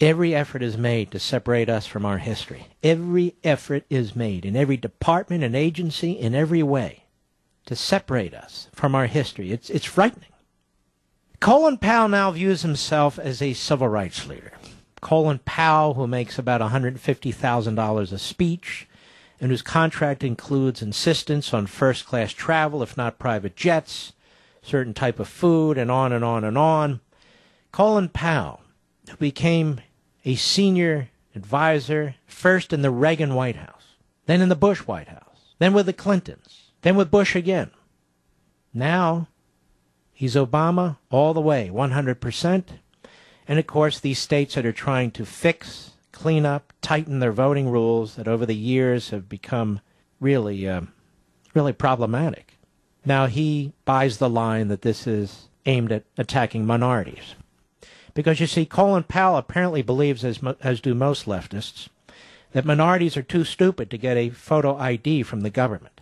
Every effort is made to separate us from our history. Every effort is made in every department and agency in every way to separate us from our history. It's frightening. Colin Powell now views himself as a civil rights leader. Colin Powell, who makes about $150,000 a speech, and whose contract includes insistence on first-class travel, if not private jets, certain type of food, and on and on and on. Colin Powell, who became a senior advisor first in the Reagan White House, then in the Bush White House, then with the Clintons, then with Bush again. Now, he's Obama all the way, 100%. And, of course, these states that are trying to fix, clean up, tighten their voting rules that over the years have become really problematic. Now he buys the line that this is aimed at attacking minorities. Because, you see, Colin Powell apparently believes, as do most leftists, that minorities are too stupid to get a photo ID from the government.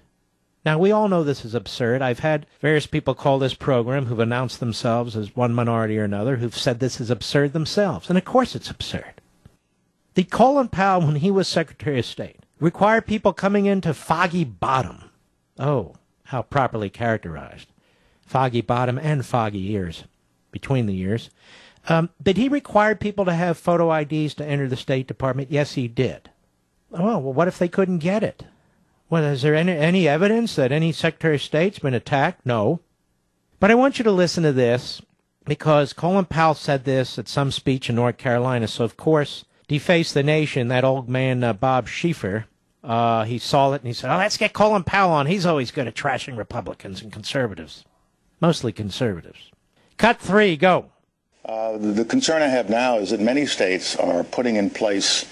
Now, we all know this is absurd. I've had various people call this program who've announced themselves as one minority or another who've said this is absurd themselves. And, of course, it's absurd. The Colin Powell, when he was Secretary of State, required people coming into Foggy Bottom. Oh, how properly characterized. Foggy Bottom and foggy ears, between the ears. Did he require people to have photo IDs to enter the State Department? Yes, he did. Oh, well, what if they couldn't get it? Well, is there any evidence that any Secretary of State's been attacked? No. But I want you to listen to this, because Colin Powell said this at some speech in North Carolina, so of course, Deface the Nation, that old man Bob Schieffer, he saw it and he said, let's get Colin Powell on. He's always good at trashing Republicans and conservatives. Mostly conservatives. Cut 3, go. The concern I have now is that many states are putting in place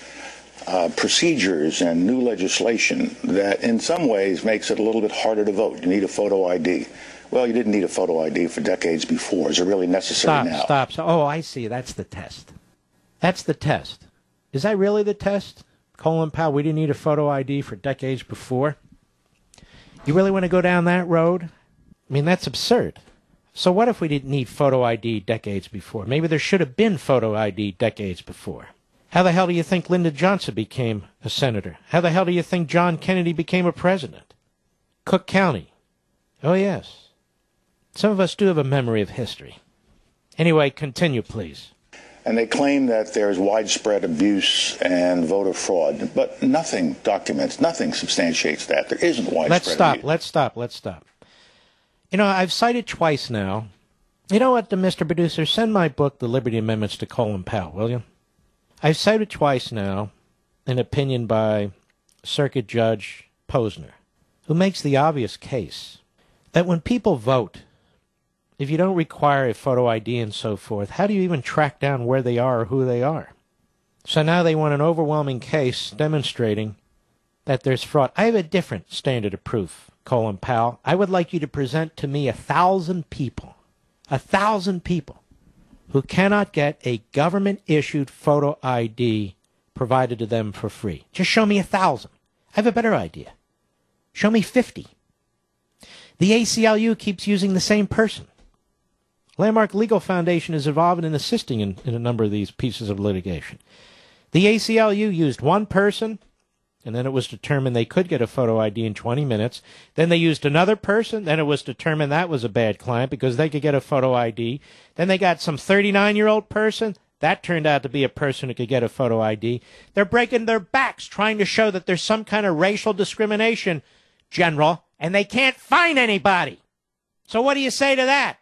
procedures and new legislation that in some ways makes it a little bit harder to vote. You need a photo ID. Well, you didn't need a photo ID for decades before. Is it really necessary now? Stop. Oh, I see. That's the test. That's the test. Is that really the test? Colin Powell, we didn't need a photo ID for decades before? You really want to go down that road? I mean, that's absurd. So what if we didn't need photo ID decades before? Maybe there should have been photo ID decades before. How the hell do you think Lyndon Johnson became a senator? How the hell do you think John Kennedy became a president? Cook County. Oh, yes. Some of us do have a memory of history. Anyway, continue, please. And they claim that there's widespread abuse and voter fraud, but nothing documents, nothing substantiates that. There isn't widespread abuse. Let's stop. You know, I've cited twice now. You know what, Mr. Producer? Send my book, The Liberty Amendments, to Colin Powell, will you? I've cited twice now an opinion by Circuit Judge Posner, who makes the obvious case that when people vote, if you don't require a photo ID and so forth, how do you even track down where they are or who they are? So now they want an overwhelming case demonstrating that there's fraud. I have a different standard of proof, Colin Powell. I would like you to present to me 1,000 people who cannot get a government-issued photo ID provided to them for free. Just show me 1,000. I have a better idea. Show me 50. The ACLU keeps using the same person. Landmark Legal Foundation is involved in assisting in a number of these pieces of litigation. The ACLU used one person, and then it was determined they could get a photo ID in 20 minutes. Then they used another person. Then it was determined that was a bad client because they could get a photo ID. Then they got some 39-year-old person. That turned out to be a person who could get a photo ID. They're breaking their backs trying to show that there's some kind of racial discrimination, General, and they can't find anybody. So what do you say to that?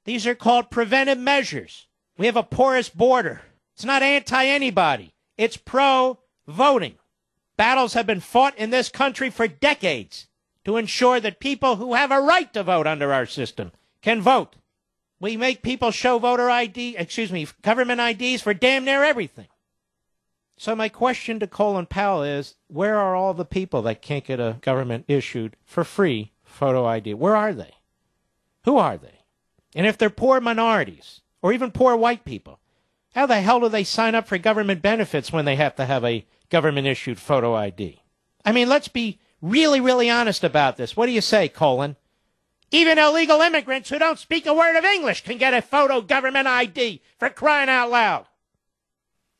These are called preventive measures. We have a porous border. It's not anti-anybody. It's pro-voting. Battles have been fought in this country for decades to ensure that people who have a right to vote under our system can vote. We make people show government IDs for damn near everything. So my question to Colin Powell is, where are all the people that can't get a government-issued for free photo ID? Where are they? Who are they? And if they're poor minorities, or even poor white people, how the hell do they sign up for government benefits when they have to have a government-issued photo ID? I mean, let's be really, really honest about this. What do you say, Colin? Even illegal immigrants who don't speak a word of English can get a photo government ID, for crying out loud.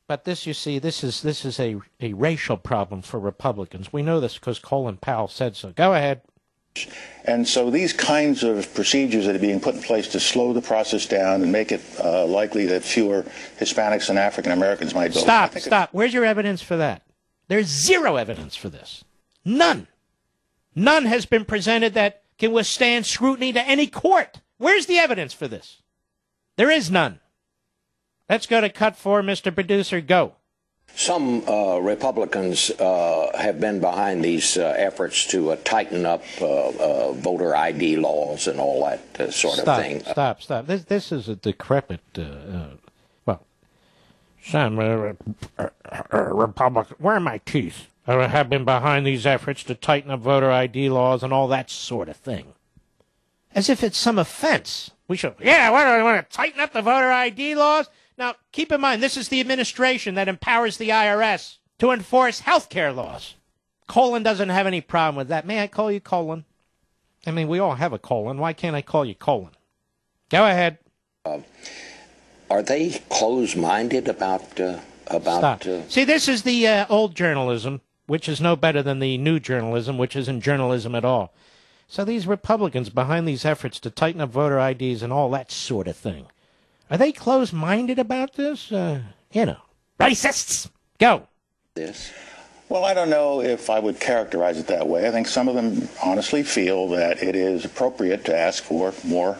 But this, you see, this is a racial problem for Republicans. We know this because Colin Powell said so. Go ahead. And so these kinds of procedures that are being put in place to slow the process down and make it likely that fewer Hispanics and African Americans might vote. Stop. Where's your evidence for that? There's zero evidence for this. None. None has been presented that can withstand scrutiny to any court. Where's the evidence for this? There is none. Let's go to cut 4, Mr. Producer. Go. Some Republicans have been behind these efforts to tighten up voter ID laws and all that sort of thing. Stop. This is a decrepit, some Republican. Where are my teeth? Have been behind these efforts to tighten up voter ID laws and all that sort of thing. As if it's some offense. We should, what do we want to tighten up the voter ID laws? Now, keep in mind, this is the administration that empowers the IRS to enforce health care laws. Colin doesn't have any problem with that. May I call you Colin? I mean, we all have a Colin. Why can't I call you Colin? Go ahead. Are they closed-minded about Stop. See, this is the old journalism, which is no better than the new journalism, which isn't journalism at all. So these Republicans behind these efforts to tighten up voter IDs and all that sort of thing, are they closed-minded about this? Racists! Go! this? Well, I don't know if I would characterize it that way. I think some of them honestly feel that it is appropriate to ask for more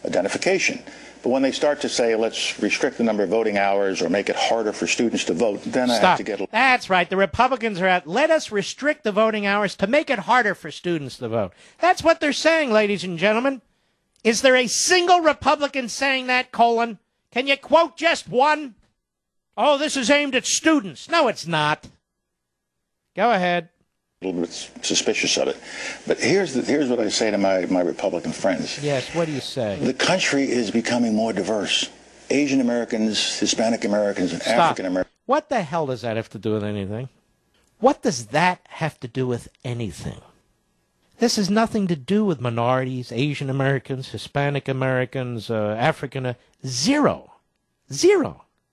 identification. But when they start to say, let's restrict the number of voting hours or make it harder for students to vote, then I have to get... That's right. The Republicans are out. Let us restrict the voting hours to make it harder for students to vote. That's what they're saying, ladies and gentlemen. Is there a single Republican saying that, Colin? Can you quote just one? Oh, this is aimed at students. No, it's not. Go ahead. A little bit suspicious of it. But here's what I say to my Republican friends. Yes, what do you say? The country is becoming more diverse. Asian Americans, Hispanic Americans, and African Americans. What the hell does that have to do with anything? What does that have to do with anything? This has nothing to do with minorities, Asian Americans, Hispanic Americans, African... Zero.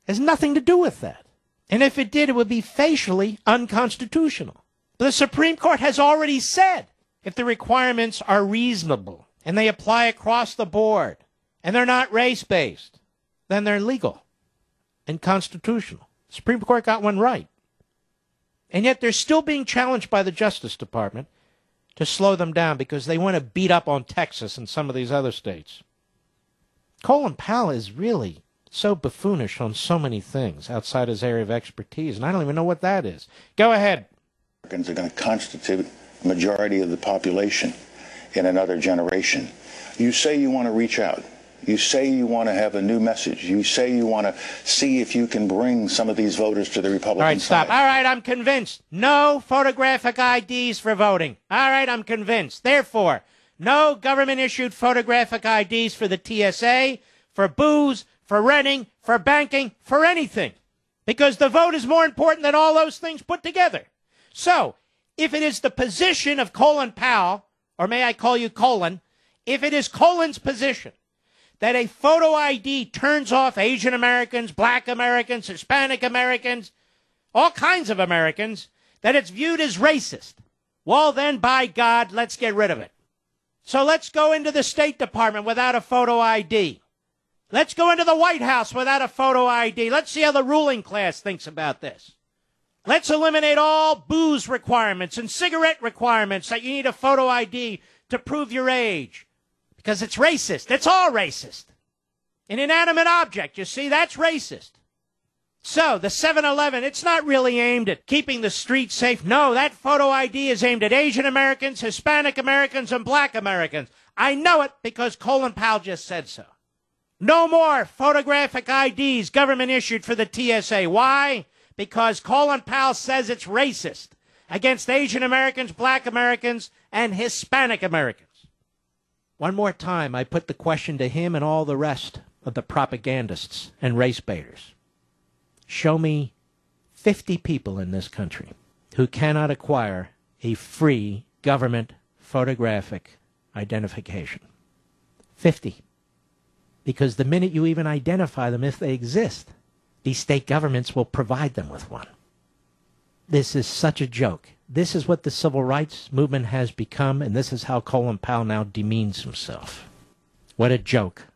Has nothing to do with that. And if it did, it would be facially unconstitutional. But the Supreme Court has already said if the requirements are reasonable and they apply across the board and they're not race-based, then they're legal and constitutional. The Supreme Court got one right. And yet they're still being challenged by the Justice Department to slow them down because they want to beat up on Texas and some of these other states. Colin Powell is really so buffoonish on so many things outside his area of expertise, and I don't even know what that is. Go ahead. Americans are going to constitute the majority of the population in another generation. You say you want to reach out. You say you want to have a new message. You say you want to see if you can bring some of these voters to the Republican side. All right, stop. All right, I'm convinced. No photographic IDs for voting. All right, I'm convinced. Therefore, no government-issued photographic IDs for the TSA, for booze, for renting, for banking, for anything. Because the vote is more important than all those things put together. So, if it is the position of Colin Powell, or may I call you Colin, if it is Colin's position that a photo ID turns off Asian Americans, Black Americans, Hispanic Americans, all kinds of Americans, that it's viewed as racist, well then, by God, let's get rid of it. So let's go into the State Department without a photo ID. Let's go into the White House without a photo ID. Let's see how the ruling class thinks about this. Let's eliminate all booze requirements and cigarette requirements that you need a photo ID to prove your age. Because it's racist. It's all racist. An inanimate object, you see, that's racist. So, the 7-Eleven, it's not really aimed at keeping the streets safe. No, that photo ID is aimed at Asian Americans, Hispanic Americans, and Black Americans. I know it because Colin Powell just said so. No more photographic IDs government issued for the TSA. Why? Because Colin Powell says it's racist against Asian Americans, Black Americans, and Hispanic Americans. One more time, I put the question to him and all the rest of the propagandists and race baiters. Show me 50 people in this country who cannot acquire a free government photographic identification. 50. Because the minute you even identify them, if they exist, these state governments will provide them with one. This is such a joke. This is what the civil rights movement has become, and this is how Colin Powell now demeans himself. What a joke.